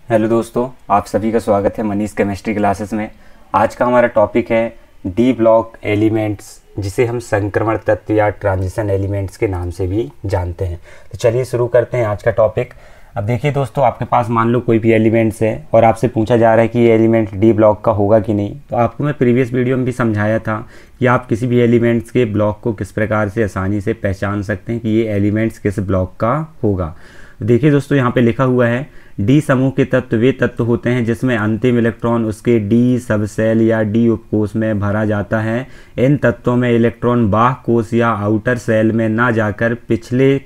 Hello दोस्तों, आप सभी का स्वागत है मनीष केमिस्ट्री क्लासेस में। आज का हमारा टॉपिक है डी ब्लॉक एलिमेंट्स, जिसे हम संक्रमण तत्व या ट्रांजिशन एलिमेंट्स के नाम से भी जानते हैं। तो चलिए शुरू करते हैं आज का टॉपिक। अब देखिए दोस्तों, आपके पास मान लो कोई भी एलिमेंट्स है और आपसे पूछा जा रहा है कि ये एलिमेंट डी ब्लॉक का होगा कि नहीं। तो आपको मैं प्रीवियस वीडियो में भी समझाया था कि आप किसी भी एलिमेंट्स के ब्लॉक को किस प्रकार से आसानी से पहचान सकते हैं कि ये एलिमेंट्स किस ब्लॉक का होगा। देखिए दोस्तों, यहाँ पे लिखा हुआ है डी समूह के तत्व वे तत्व होते हैं जिसमें अंतिम इलेक्ट्रॉन उसके डी सबसेल या डी उपकोष में भरा जाता है। इन तत्वों में इलेक्ट्रॉन बाह्य कोष या आउटर सेल में ना जाकर पिछले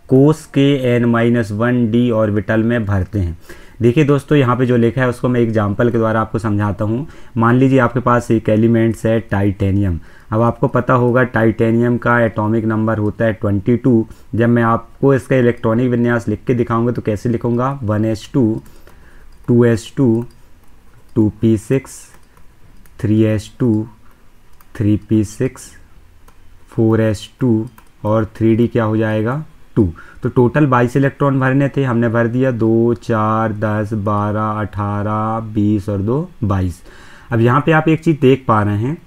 कोष के n-1 डी ऑर्बिटल में भरते हैं। देखिए दोस्तों, यहाँ पे जो लिखा है उसको मैं एग्जाम्पल के द्वारा आपको समझाता हूँ। मान लीजिए आपके पास एक एलिमेंट्स है टाइटेनियम। अब आपको पता होगा टाइटेनियम का एटॉमिक नंबर होता है 22। जब मैं आपको इसका इलेक्ट्रॉनिक विन्यास लिख के दिखाऊंगा तो कैसे लिखूंगा, 1s2 2s2 2p6 3s2 3p6 4s2 और 3d क्या हो जाएगा 2। तो टोटल 22 इलेक्ट्रॉन भरने थे, हमने भर दिया 2 4 10 12 18 20 और 2 22। अब यहाँ पे आप एक चीज़ देख पा रहे हैं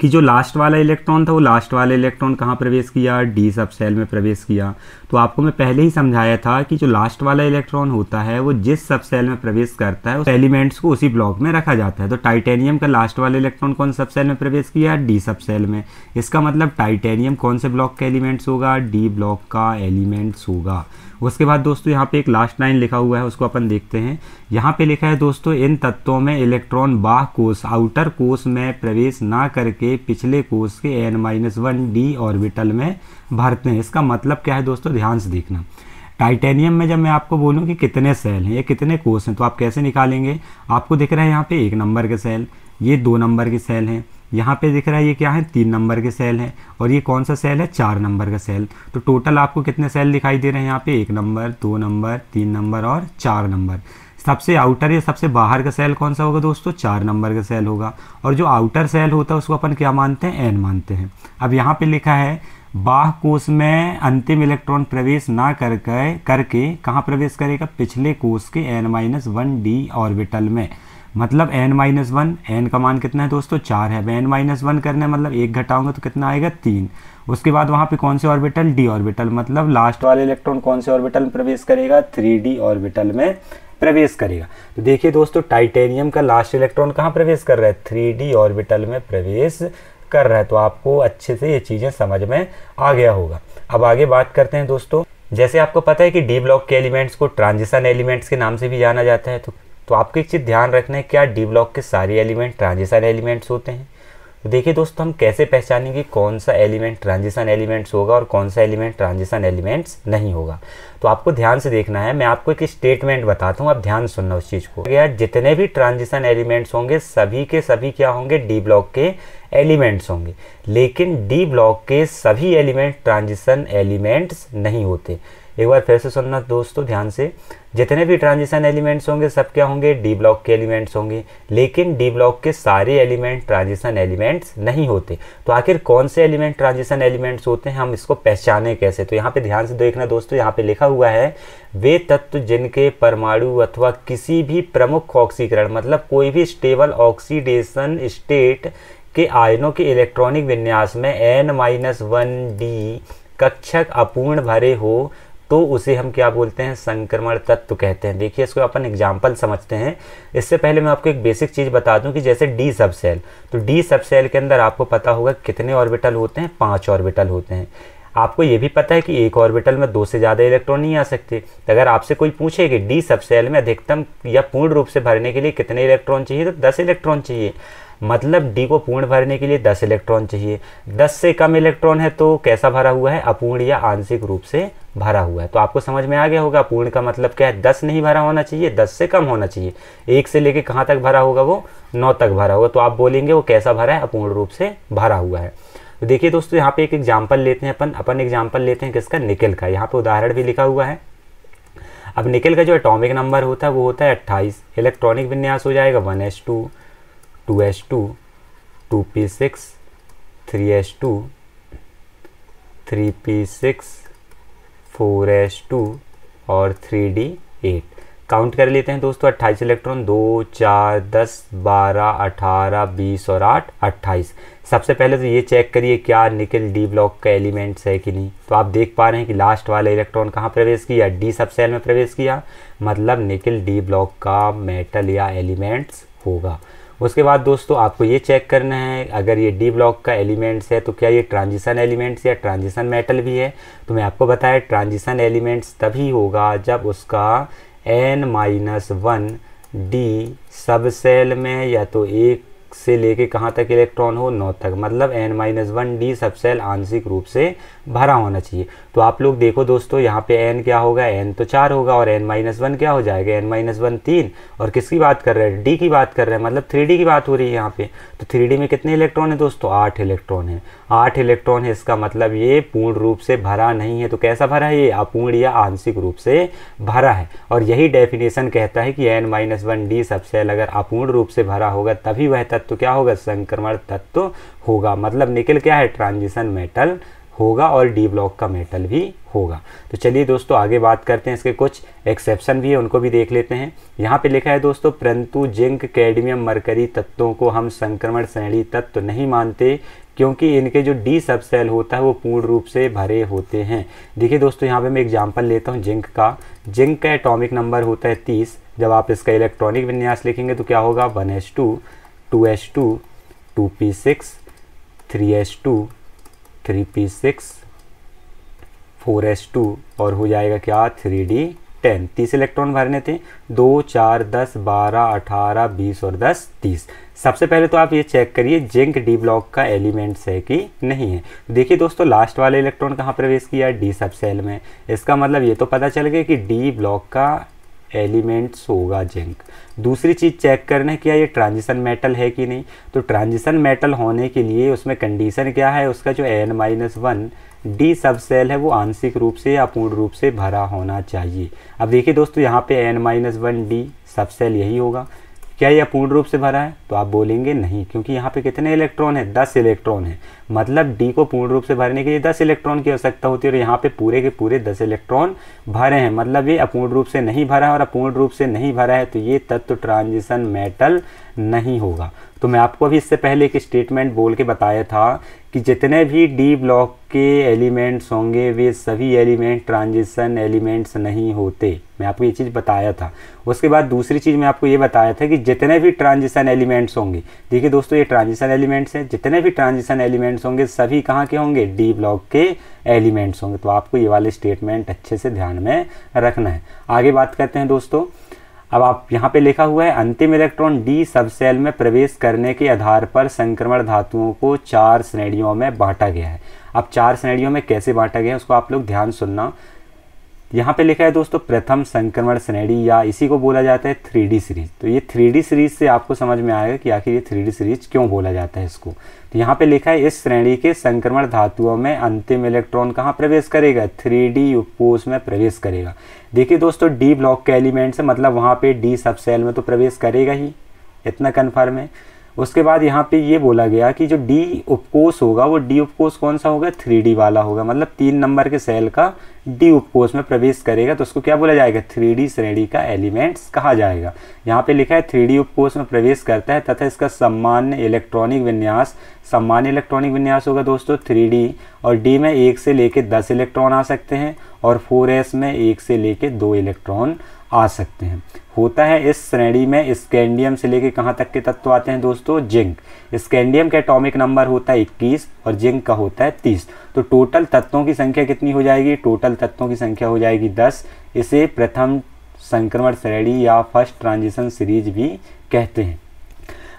कि जो लास्ट वाला इलेक्ट्रॉन था वो लास्ट वाला इलेक्ट्रॉन कहाँ प्रवेश किया, डी सब सेल में प्रवेश किया। तो आपको मैं पहले ही समझाया था कि जो लास्ट वाला इलेक्ट्रॉन होता है वो जिस सब सेल में प्रवेश करता है उस एलिमेंट्स को उसी ब्लॉक में रखा जाता है। तो टाइटेनियम का लास्ट वाला इलेक्ट्रॉन कौन सब सेल में प्रवेश किया, डी सब सेल में। इसका मतलब टाइटेनियम कौन से ब्लॉक का एलिमेंट्स होगा, डी ब्लॉक का एलिमेंट्स होगा। उसके बाद दोस्तों यहाँ पे एक लास्ट लाइन लिखा हुआ है, उसको अपन देखते हैं। यहाँ पे लिखा है दोस्तों, इन तत्वों में इलेक्ट्रॉन बाह्य कोष आउटर कोष में प्रवेश ना करके पिछले कोष के n-1 डी ऑर्बिटल में भरते हैं। इसका मतलब क्या है दोस्तों, ध्यान से देखना। टाइटेनियम में जब मैं आपको बोलूँ कि कितने सेल हैं या कितने कोष हैं तो आप कैसे निकालेंगे। आपको दिख रहा है यहाँ पे 1 नंबर के सेल, ये 2 नंबर के सेल हैं, यहाँ पे दिख रहा है ये क्या है 3 नंबर के सेल हैं, और ये कौन सा सेल है 4 नंबर का सेल। तो टोटल आपको कितने सेल दिखाई दे रहे हैं यहाँ पे, 1 नंबर 2 नंबर 3 नंबर और 4 नंबर। सबसे आउटर या सबसे बाहर का सेल कौन सा होगा दोस्तों, 4 नंबर का सेल होगा। और जो आउटर सेल होता है उसको अपन क्या मानते हैं, n मानते हैं। अब यहाँ पे लिखा है बाह्य कोष में अंतिम इलेक्ट्रॉन प्रवेश ना करके कहाँ प्रवेश करेगा, पिछले कोष के n-1 डी ऑर्बिटल में। मतलब n-1, n का मान कितना है दोस्तों 4 है। अब n-1 करना है मतलब 1 घटाऊंगा तो कितना आएगा 3। उसके बाद वहाँ पे कौन से ऑर्बिटल, डी ऑर्बिटल। मतलब लास्ट वाले इलेक्ट्रॉन कौन से ऑर्बिटल में प्रवेश करेगा, 3d ऑर्बिटल में प्रवेश करेगा। तो देखिए दोस्तों, टाइटेनियम का लास्ट इलेक्ट्रॉन कहाँ प्रवेश कर रहा है, 3d ऑर्बिटल में प्रवेश कर रहा है। तो आपको अच्छे से ये चीज़ें समझ में आ गया होगा। अब आगे बात करते हैं दोस्तों। जैसे आपको पता है कि डी ब्लॉक के एलिमेंट्स को ट्रांजिशन एलिमेंट्स के नाम से भी जाना जाता है। तो आपको एक चीज़ ध्यान रखना है, क्या डी ब्लॉक के सारे एलिमेंट ट्रांजिशन एलिमेंट्स होते हैं। तो देखिए दोस्तों, हम कैसे पहचानेंगे कौन सा एलिमेंट ट्रांजिशन एलिमेंट्स होगा और कौन सा एलिमेंट ट्रांजिशन एलिमेंट्स नहीं होगा। तो आपको ध्यान से देखना है, मैं आपको एक स्टेटमेंट बताता हूँ, आप ध्यान सुनना उस चीज़ को। जितने भी ट्रांजिशन एलिमेंट्स होंगे सभी के सभी क्या होंगे, डी ब्लॉक के एलिमेंट्स होंगे। लेकिन डी ब्लॉक के सभी एलिमेंट ट्रांजिशन एलिमेंट्स नहीं होते। एक बार फिर से सुनना दोस्तों ध्यान से, जितने भी ट्रांजिशन एलिमेंट्स होंगे सब क्या होंगे, डी ब्लॉक के एलिमेंट्स होंगे। लेकिन डी ब्लॉक के सारे एलिमेंट ट्रांजिशन एलिमेंट्स नहीं होते। तो आखिर कौन से एलिमेंट ट्रांजिशन एलिमेंट्स होते हैं, हम इसको पहचाने कैसे। तो यहाँ पे ध्यान से देखना दोस्तों, यहाँ पे लिखा हुआ है वे तत्व जिनके परमाणु अथवा किसी भी प्रमुख ऑक्सीकरण मतलब कोई भी स्टेबल ऑक्सीडेशन स्टेट के आयनों के इलेक्ट्रॉनिक विन्यास में n-1 डी कक्षक अपूर्ण भरे हो तो उसे हम क्या बोलते हैं, संक्रमण तत्व कहते हैं। देखिए इसको अपन एग्जाम्पल समझते हैं। इससे पहले मैं आपको एक बेसिक चीज़ बता दूं कि जैसे डी सब सेल, तो डी सब सेल के अंदर आपको पता होगा कितने ऑर्बिटल होते हैं, 5 ऑर्बिटल होते हैं। आपको ये भी पता है कि एक ऑर्बिटल में 2 से ज़्यादा इलेक्ट्रॉन नहीं आ सकते। तो अगर आपसे कोई पूछे कि डी सब सेल में अधिकतम या पूर्ण रूप से भरने के लिए कितने इलेक्ट्रॉन चाहिए, तो 10 इलेक्ट्रॉन चाहिए। मतलब डी को पूर्ण भरने के लिए 10 इलेक्ट्रॉन चाहिए। 10 से कम इलेक्ट्रॉन है तो कैसा भरा हुआ है, अपूर्ण या आंशिक रूप से भरा हुआ है। तो आपको समझ में आ गया होगा अपूर्ण का मतलब क्या है, 10 नहीं भरा होना चाहिए, 10 से कम होना चाहिए। 1 से लेके कहाँ तक भरा होगा, वो 9 तक भरा होगा। तो आप बोलेंगे वो कैसा भरा है, अपूर्ण रूप से भरा हुआ है। तो देखिए दोस्तों, यहाँ पे एक एग्जाम्पल लेते हैं अपन एग्जाम्पल लेते हैं किसका, निकेल का। यहाँ पे उदाहरण भी लिखा हुआ है। अब निकेल का जो एटॉमिक नंबर होता है वो होता है 28। इलेक्ट्रॉनिक विन्यास हो जाएगा 1s2 2s2 2p6 3s2 3p6 4s2 और 3d8। काउंट कर लेते हैं दोस्तों 28 इलेक्ट्रॉन, 2 4 10 12 18 20 और 8 28। सबसे पहले तो ये चेक करिए क्या निकल डी ब्लॉक का एलिमेंट्स है कि नहीं। तो आप देख पा रहे हैं कि लास्ट वाला इलेक्ट्रॉन कहाँ प्रवेश किया, डी सब सेल में प्रवेश किया, मतलब निकल डी ब्लॉक का मेटल या एलिमेंट्स होगा। उसके बाद दोस्तों आपको ये चेक करना है अगर ये डी ब्लॉक का एलिमेंट्स है तो क्या ये ट्रांजिशन एलिमेंट्स या ट्रांजिशन मेटल भी है। तो मैं आपको बताया ट्रांजिशन एलिमेंट्स तभी होगा जब उसका n-1 डी सब सेल में या तो 1 से लेके कहाँ तक इलेक्ट्रॉन हो, 9 तक, मतलब n-1 डी सब सेल आंशिक रूप से भरा होना चाहिए। तो आप लोग देखो दोस्तों यहाँ पे n क्या होगा, n तो 4 होगा और n-1 क्या हो जाएगा, n-1 3। और किसकी बात कर रहे हैं, d की बात कर रहे हैं, मतलब 3d की बात हो रही है यहाँ पे। तो 3d में कितने इलेक्ट्रॉन है दोस्तों, 8 इलेक्ट्रॉन है। 8 इलेक्ट्रॉन है, इसका मतलब ये पूर्ण रूप से भरा नहीं है। तो कैसा भरा है, ये अपूर्ण या आंशिक रूप से भरा है। और यही डेफिनेशन कहता है कि n-1 डी सब सेल अगर अपूर्ण रूप से भरा होगा तभी वह तत्व क्या होगा, संक्रमण तत्व होगा। मतलब निकल क्या है, ट्रांजिशन मेटल होगा और डी ब्लॉक का मेटल भी होगा। तो चलिए दोस्तों आगे बात करते हैं, इसके कुछ एक्सेप्शन भी है उनको भी देख लेते हैं। यहाँ पे लिखा है दोस्तों, परंतु जिंक कैडमियम मरकरी तत्वों को हम संक्रमण श्रेणी तत्व नहीं मानते क्योंकि इनके जो डी सब सेल होता है वो पूर्ण रूप से भरे होते हैं। देखिए दोस्तों यहाँ पे मैं एग्जांपल लेता हूँ जिंक का। जिंक का एटॉमिक नंबर होता है 30। जब आप इसका इलेक्ट्रॉनिक विन्यास लिखेंगे तो क्या होगा, 1s2 2s2 2p6 3s2 3p6 4s2 और हो जाएगा क्या, 3d10। 30 इलेक्ट्रॉन भरने थे, 2 4 10 12 18 20 और 10 30। सबसे पहले तो आप ये चेक करिए जिंक डी ब्लॉक का एलिमेंट्स है कि नहीं है। देखिए दोस्तों लास्ट वाला इलेक्ट्रॉन कहाँ प्रवेश किया, डी सब सेल में। इसका मतलब ये तो पता चल गया कि डी ब्लॉक का एलिमेंट्स होगा जिंक। दूसरी चीज़ चेक करना है क्या ये ट्रांजिशन मेटल है कि नहीं। तो ट्रांजिशन मेटल होने के लिए उसमें कंडीशन क्या है, उसका जो n-1 डी सब सेल है वो आंशिक रूप से या पूर्ण रूप से भरा होना चाहिए। अब देखिए दोस्तों यहाँ पे n-1 डी सब सेल यही होगा। क्या यह पूर्ण रूप से भरा है, तो आप बोलेंगे नहीं, क्योंकि यहाँ पे कितने इलेक्ट्रॉन है, 10 इलेक्ट्रॉन है। मतलब डी को पूर्ण रूप से भरने के लिए 10 इलेक्ट्रॉन की आवश्यकता होती है और यहाँ पे पूरे के पूरे 10 इलेक्ट्रॉन भरे हैं। मतलब ये अपूर्ण रूप से नहीं भरा है और अपूर्ण रूप से नहीं भरा है तो ये तत्व ट्रांजिशन मेटल नहीं होगा। तो मैं आपको अभी इससे पहले एक स्टेटमेंट बोल के बताया था कि जितने भी डी ब्लॉक के एलिमेंट्स होंगे वे सभी एलिमेंट ट्रांजिशन एलिमेंट्स नहीं होते। मैं आपको ये चीज़ बताया था। उसके बाद दूसरी चीज़ मैं आपको ये बताया था कि जितने भी ट्रांजिशन एलिमेंट्स होंगे, देखिए दोस्तों ये ट्रांजिशन एलिमेंट्स हैं, जितने भी ट्रांजिशन एलिमेंट्स होंगे सभी कहाँ के होंगे, डी ब्लॉक के एलिमेंट्स होंगे। तो आपको ये वाले स्टेटमेंट अच्छे से ध्यान में रखना है। आगे बात करते हैं दोस्तों। अब आप यहाँ पे लिखा हुआ है अंतिम इलेक्ट्रॉन डी सब सेल में प्रवेश करने के आधार पर संक्रमण धातुओं को 4 श्रेणियों में बांटा गया है। अब 4 श्रेणियों में कैसे बांटा गया है उसको आप लोग ध्यान सुनना। यहाँ पे लिखा है दोस्तों प्रथम संक्रमण श्रेणी या इसी को बोला जाता है 3D सीरीज। तो ये 3D सीरीज से आपको समझ में आएगा कि आखिर ये 3D सीरीज क्यों बोला जाता है इसको। तो यहाँ पे लिखा है इस श्रेणी के संक्रमण धातुओं में अंतिम इलेक्ट्रॉन कहाँ प्रवेश करेगा, 3D उपकोष में प्रवेश करेगा। देखिए दोस्तों डी ब्लॉक के एलिमेंट्स है, मतलब वहाँ पे डी सब सेल में तो प्रवेश करेगा ही, इतना कन्फर्म है। उसके बाद यहाँ पे ये बोला गया कि जो डी उपकोष होगा वो डी उपकोष कौन सा होगा, 3D वाला होगा। मतलब 3 नंबर के सेल का डी उपकोष में प्रवेश करेगा तो उसको क्या बोला जाएगा, 3D श्रेणी का एलिमेंट्स कहा जाएगा। यहाँ पे लिखा है 3D उपकोष में प्रवेश करता है तथा इसका सामान्य इलेक्ट्रॉनिक विन्यास होगा दोस्तों 3D। और डी में 1 से लेके 10 इलेक्ट्रॉन आ सकते हैं और 4s में 1 से लेके 2 इलेक्ट्रॉन आ सकते हैं। होता है इस श्रेणी में स्कैंडियम से लेके कहाँ तक के तत्व आते हैं दोस्तों, जिंक। स्कैंडियम का एटॉमिक नंबर होता है 21 और जिंक का होता है 30। तो टोटल तत्वों की संख्या कितनी हो जाएगी, टोटल तत्वों की संख्या हो जाएगी 10। इसे प्रथम संक्रमण श्रेणी या फर्स्ट ट्रांजिशन सीरीज भी कहते हैं।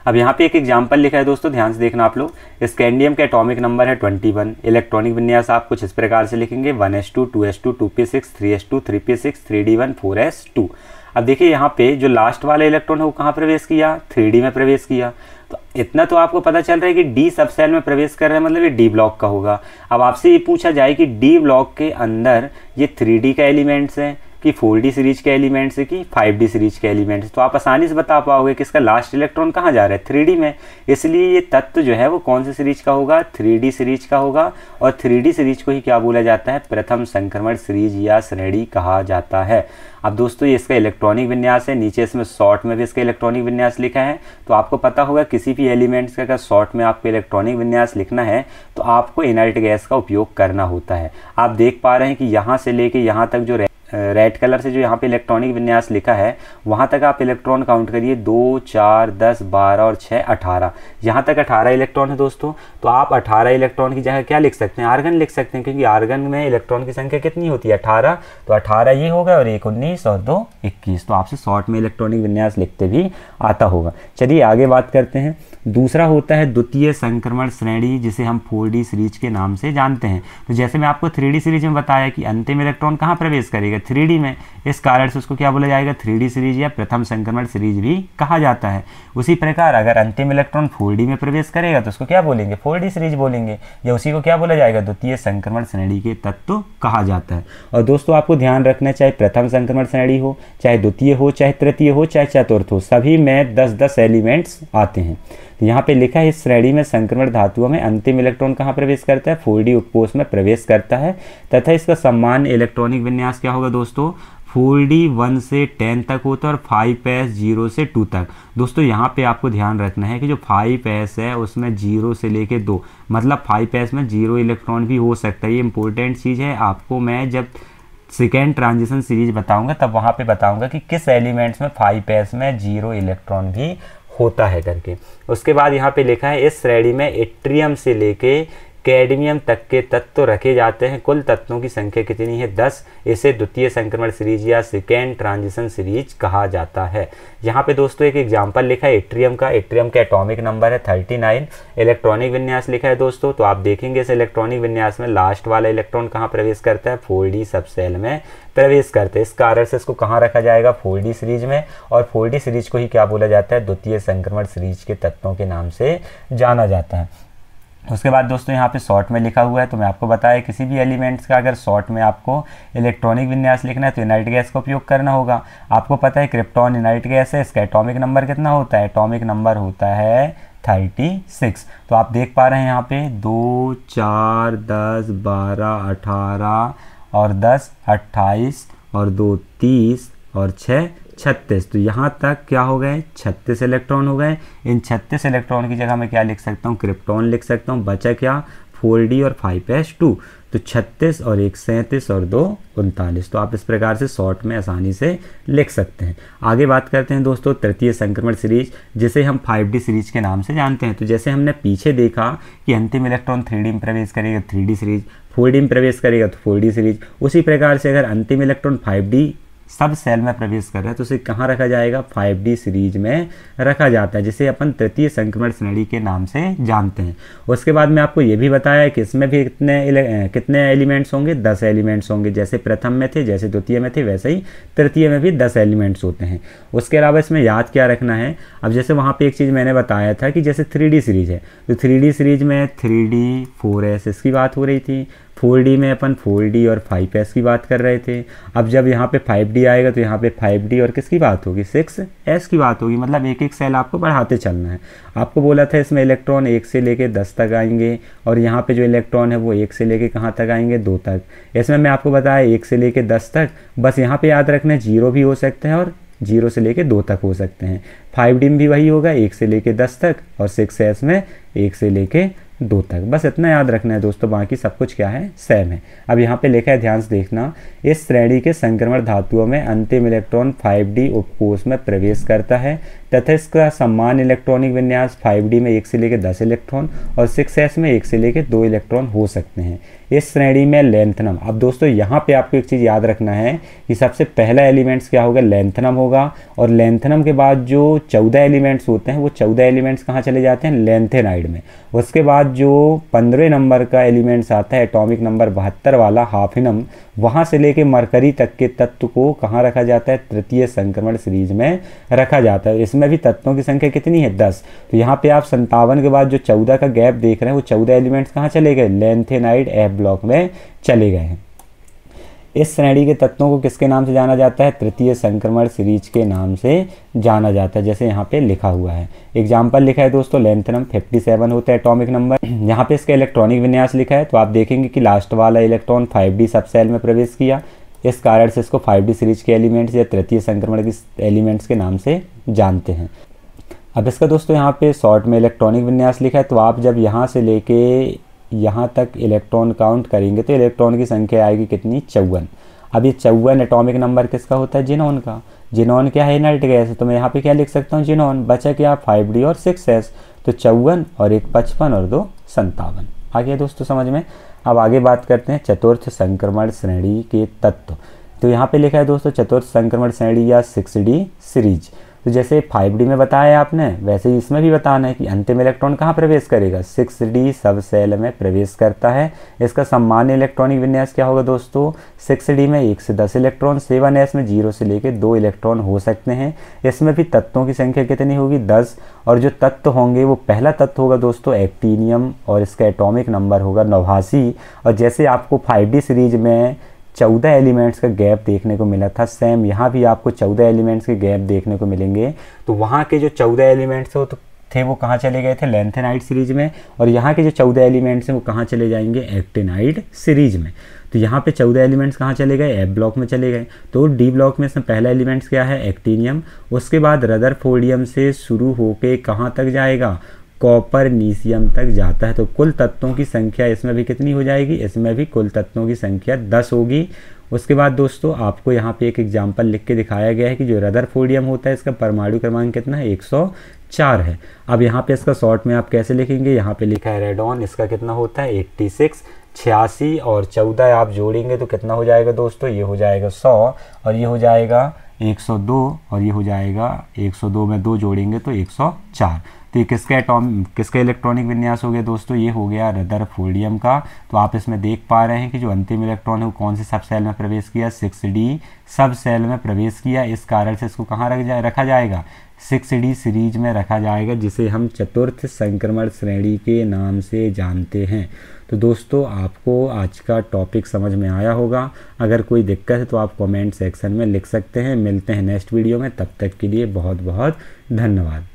अब यहाँ पे एक एग्जाम्पल लिखा है दोस्तों, ध्यान से देखना आप लोग। स्कैंडियम का एटॉमिक नंबर है 21। इलेक्ट्रॉनिक विन्यास आप कुछ इस प्रकार से लिखेंगे 1s2 2s2 2p6 3s2 3p6 3d1 4s2। अब देखिए यहाँ पे जो लास्ट वाला इलेक्ट्रॉन है वो कहाँ प्रवेश किया, 3D में प्रवेश किया। तो इतना तो आपको पता चल रहा है कि डी सब सेल में प्रवेश कर रहा है, मतलब ये डी ब्लॉक का होगा। अब आपसे ये पूछा जाए कि डी ब्लॉक के अंदर ये 3D का एलिमेंट्स है कि 4D सीरीज के एलिमेंट्स है कि 5D सीरीज के एलिमेंट्स, तो आप आसानी से बता पाओगे कि इसका लास्ट इलेक्ट्रॉन कहाँ जा रहा है, 3D में। इसलिए ये तत्व जो है वो कौन सी सीरीज का होगा, 3D सीरीज का होगा। और 3D सीरीज को ही क्या बोला जाता है, प्रथम संक्रमण सीरीज या श्रेणी कहा जाता है। अब दोस्तों ये इसका इलेक्ट्रॉनिक विन्यास है, नीचे इसमें शॉर्ट में भी इसका इलेक्ट्रॉनिक विन्यास लिखा है। तो आपको पता होगा किसी भी एलिमेंट्स का अगर शॉर्ट में आपको इलेक्ट्रॉनिक विन्यास लिखना है तो आपको इनर्ट गैस का उपयोग करना होता है। आप देख पा रहे हैं कि यहाँ से लेके यहाँ तक जो रेड कलर से जो यहाँ पे इलेक्ट्रॉनिक विन्यास लिखा है वहाँ तक आप इलेक्ट्रॉन काउंट करिए, 2 4 10 12 और 6 18, यहाँ तक 18 इलेक्ट्रॉन है दोस्तों। तो आप 18 इलेक्ट्रॉन की जगह क्या लिख सकते हैं, आर्गन लिख सकते हैं, क्योंकि आर्गन में इलेक्ट्रॉन की संख्या कितनी होती है, 18। तो 18 ये होगा और 1 19 और 2 21। तो आपसे शॉर्ट में इलेक्ट्रॉनिक विन्यास लिखते भी आता होगा। चलिए आगे बात करते हैं। दूसरा होता है द्वितीय संक्रमण श्रेणी, जिसे हम 4D सीरीज के नाम से जानते हैं। तो जैसे मैं आपको 3D सीरीज में बताया कि अंतिम इलेक्ट्रॉन कहाँ प्रवेश करेगा, 3D में, इस कारण से उसको क्या बोला जाएगा, 3D सीरीज या प्रथम संक्रमण सीरीज भी कहा जाता है। उसी प्रकार अगर अंतिम इलेक्ट्रॉन 4D में प्रवेश करेगा तो उसको क्या बोलेंगे, 4D सीरीज बोलेंगे, या उसी को क्या बोला जाएगा, द्वितीय संक्रमण श्रेणी के तत्व कहा जाता है। और दोस्तों आपको ध्यान रखना, चाहे प्रथम संक्रमण श्रेणी हो, चाहे द्वितीय हो, चाहे तृतीय हो, चाहे चतुर्थ हो, सभी में 10-10 एलिमेंट्स आते हैं। तो यहाँ पे लिखा है इस श्रेणी में संक्रमण धातुओं में अंतिम इलेक्ट्रॉन कहाँ प्रवेश करता है, 4D उपकोष में प्रवेश करता है, तथा इसका सामान्य इलेक्ट्रॉनिक विन्यास क्या होगा दोस्तों, 4D 1 से 10 तक होता है और 5s 0 से 2 तक। दोस्तों यहाँ पे आपको ध्यान रखना है कि जो 5s है उसमें 0 से लेके 2, मतलब 5s में 0 इलेक्ट्रॉन भी हो सकता है। ये इंपॉर्टेंट चीज़ है, आपको मैं जब सेकेंड ट्रांजिशन सीरीज बताऊंगा तब वहाँ पे बताऊंगा कि किस एलिमेंट्स में 5s में 0 इलेक्ट्रॉन भी होता है करके। उसके बाद यहाँ पे लिखा है इस श्रेणी में इट्रियम से लेके कैडमियम तक के तत्व रखे जाते हैं। कुल तत्वों की संख्या कितनी है, 10। इसे द्वितीय संक्रमण सीरीज या सेकेंड ट्रांजिशन सीरीज कहा जाता है। यहाँ पे दोस्तों एक एग्जांपल लिखा है इट्रियम का। इट्रियम का एटॉमिक नंबर है 39। इलेक्ट्रॉनिक विन्यास लिखा है दोस्तों, तो आप देखेंगे इस इलेक्ट्रॉनिक विन्यास में लास्ट वाला इलेक्ट्रॉन कहाँ प्रवेश करता है, 4D सब सेल में प्रवेश करते हैं। इस कारण से इसको कहाँ रखा जाएगा, 4D सीरीज में। और 4D सीरीज को ही क्या बोला जाता है, द्वितीय संक्रमण सीरीज के तत्वों के नाम से जाना जाता है। उसके बाद दोस्तों यहाँ पे शॉर्ट में लिखा हुआ है, तो मैं आपको बताया किसी भी एलिमेंट्स का अगर शॉर्ट में आपको इलेक्ट्रॉनिक विन्यास लिखना है तो इनर्ट गैस का उपयोग करना होगा। आपको पता है क्रिप्टॉन इनर्ट गैस है, इसका एटॉमिक नंबर कितना होता है, एटॉमिक नंबर होता है 36। तो आप देख पा रहे हैं यहाँ पे 2 4 10 12 18 और 10 28 और 2 30 और 6 36। तो यहाँ तक क्या हो गए, 36 इलेक्ट्रॉन हो गए। इन 36 इलेक्ट्रॉन की जगह मैं क्या लिख सकता हूँ, क्रिप्टॉन लिख सकता हूँ। बचा क्या, 4D और 5s2। तो 36 और 1 37 और 2 39। तो आप इस प्रकार से शॉर्ट में आसानी से लिख सकते हैं। आगे बात करते हैं दोस्तों तृतीय संक्रमण सीरीज, जिसे हम 5D सीरीज के नाम से जानते हैं। तो जैसे हमने पीछे देखा कि अंतिम इलेक्ट्रॉन 3D में प्रवेश करेगा 3D सीरीज, 4D में प्रवेश करेगा तो 4D सीरीज। उसी प्रकार से अगर अंतिम इलेक्ट्रॉन 5D सब सेल में प्रवेश कर रहा है तो उसे कहाँ रखा जाएगा, 5D सीरीज में रखा जाता है, जिसे अपन तृतीय संक्रमण श्रेणी के नाम से जानते हैं। उसके बाद में आपको ये भी बताया कि इसमें भी कितने एलिमेंट्स होंगे, 10 एलिमेंट्स होंगे। जैसे प्रथम में थे, जैसे द्वितीय में थे, वैसे ही तृतीय में भी 10 एलिमेंट्स होते हैं। उसके अलावा इसमें याद क्या रखना है, अब जैसे वहाँ पर एक चीज़ मैंने बताया था कि जैसे 3D सीरीज है, तो 3D सीरीज में 3D 4s इसकी बात हो रही थी, 4D में अपन 4D और 5s की बात कर रहे थे। अब जब यहाँ पे 5D आएगा तो यहाँ पे 5D और किसकी बात होगी, 6s की बात होगी। मतलब एक एक सेल आपको बढ़ाते चलना है। आपको बोला था इसमें इलेक्ट्रॉन 1 से लेके 10 तक आएंगे, और यहाँ पे जो इलेक्ट्रॉन है वो 1 से लेके कहाँ तक आएंगे, 2 तक। इसमें मैं आपको बताया 1 से लेके 10 तक। बस यहाँ पे याद रखना है 0 भी हो सकते हैं और 0 से लेके 2 तक हो सकते हैं। 5D में भी वही होगा, 1 से लेके 10 तक, और 6s में 1 से लेके 2 तक। बस इतना याद रखना है दोस्तों, बाकी सब कुछ क्या है, सेम है। अब यहाँ पे लिखा है, ध्यान से देखना, इस श्रेणी के संक्रमण धातुओं में अंतिम इलेक्ट्रॉन 5D उपकोष में प्रवेश करता है तथा इसका समान इलेक्ट्रॉनिक विन्यास 5D में 1 से लेकर 10 इलेक्ट्रॉन और 6s में 1 से लेकर 2 इलेक्ट्रॉन हो सकते हैं। इस श्रेणी में लेंथनम, अब दोस्तों यहाँ पे आपको एक चीज़ याद रखना है कि सबसे पहला एलिमेंट्स क्या होगा, लेंथनम होगा। और लेंथनम के बाद जो 14 एलिमेंट्स होते हैं वो 14 एलिमेंट्स कहाँ चले जाते हैं, लेंथेनाइड में। उसके बाद जो 15वें नंबर का एलिमेंट्स आता है, एटॉमिक नंबर 72 वाला, हाफिनम, वहाँ से लेके मरकरी तक के तत्व को कहाँ रखा जाता है, तृतीय संक्रमण सीरीज में रखा जाता है। इसमें भी तत्वों की संख्या कितनी है, 10। तो यहाँ पे आप 57 के बाद जो 14 का गैप देख रहे हैं वो 14 एलिमेंट्स कहाँ चले गए, लेंथेनाइड F ब्लॉक में चले गए हैं। इस श्रेणी के तत्वों को किसके नाम से जाना जाता है? तृतीय संक्रमण सीरीज के नाम से जाना जाता है, जैसे यहाँ पे लिखा हुआ है। एग्जाम्पल लिखा है दोस्तों, लेंथेनम 57 होता है एटॉमिक नंबर। यहाँ पे इसका इलेक्ट्रॉनिक विन्यास लिखा है, तो आप देखेंगे कि लास्ट वाला इलेक्ट्रॉन 5d सब सेल में प्रवेश किया, इस कारण से इसको 5d सीरीज के एलिमेंट्स या तृतीय संक्रमण के एलिमेंट्स के नाम से जानते हैं। अब इसका दोस्तों यहाँ पे शॉर्ट में इलेक्ट्रॉनिक विन्यास लिखा है, तो आप जब यहाँ से लेके यहाँ तक इलेक्ट्रॉन काउंट करेंगे तो इलेक्ट्रॉन की संख्या आएगी कितनी? 54। अब ये 54 एटॉमिक नंबर किसका होता है? जिनॉन का। जिनॉन क्या है? इनर्ट गैस है, तो मैं यहाँ पे क्या लिख सकता हूँ? जिनॉन। बचा क्या? 5d और 6s, तो 54 और 1 55 और 2 57। आ गया दोस्तों समझ में। अब आगे बात करते हैं चतुर्थ संक्रमण श्रेणी के तत्व। तो यहाँ पे लिखा है दोस्तों चतुर्थ संक्रमण श्रेणी या 6d सीरीज। तो जैसे 5d में बताया आपने, वैसे ही इसमें भी बताना है कि अंतिम इलेक्ट्रॉन कहाँ प्रवेश करेगा? 6d सब सेल में प्रवेश करता है। इसका सामान्य इलेक्ट्रॉनिक विन्यास क्या होगा दोस्तों? 6d में 1 से 10 इलेक्ट्रॉन, 7s में 0 से लेकर 2 इलेक्ट्रॉन हो सकते हैं। इसमें भी तत्वों की संख्या कितनी होगी? 10। और जो तत्व होंगे वो पहला तत्व होगा दोस्तों एक्टीनियम, और इसका एटॉमिक नंबर होगा 89। और जैसे आपको 5d सीरीज में 14 एलिमेंट्स का गैप देखने को मिला था, सेम यहाँ भी आपको 14 एलिमेंट्स के गैप देखने को मिलेंगे। तो वहाँ के जो 14 एलिमेंट्स थे वो कहाँ चले गए थे? लेंथेनाइड सीरीज में। और यहाँ के जो 14 एलिमेंट्स हैं वो कहाँ चले जाएंगे? एक्टिनाइड सीरीज में। तो यहाँ पे 14 एलिमेंट्स कहाँ चले गए? एफ ब्लॉक में चले गए। तो डी ब्लॉक में इसमें पहला एलिमेंट्स क्या है? एक्टीनियम। उसके बाद रदरफोर्डियम से शुरू होके कहाँ तक जाएगा? कॉपरनीशियम तक जाता है। तो कुल तत्वों की संख्या इसमें भी कितनी हो जाएगी? इसमें भी कुल तत्वों की संख्या 10 होगी। उसके बाद दोस्तों आपको यहाँ पे एक एग्जाम्पल लिख के दिखाया गया है कि जो रदरफोर्डियम होता है इसका परमाणु क्रमांक कितना है? 104 है। अब यहाँ पे इसका शॉर्ट में आप कैसे लिखेंगे? यहाँ पे लिखा है रेडॉन, इसका कितना होता है? 86। 86 और 14 आप जोड़ेंगे तो कितना हो जाएगा दोस्तों? ये हो जाएगा 100, और ये हो जाएगा 102, और ये हो जाएगा 102 में 2 जोड़ेंगे तो 104। तो ये किसका इलेक्ट्रॉनिक विन्यास हो गया दोस्तों? ये हो गया रदरफोर्डियम का। तो आप इसमें देख पा रहे हैं कि जो अंतिम इलेक्ट्रॉन है वो कौन से सब सेल में प्रवेश किया? 6d सब सेल में प्रवेश किया। इस कारण से इसको कहाँ रखा जाएगा? 6d सीरीज में रखा जाएगा, जिसे हम चतुर्थ संक्रमण श्रेणी के नाम से जानते हैं। तो दोस्तों आपको आज का टॉपिक समझ में आया होगा। अगर कोई दिक्कत है तो आप कमेंट सेक्शन में लिख सकते हैं। मिलते हैं नेक्स्ट वीडियो में, तब तक के लिए बहुत बहुत धन्यवाद।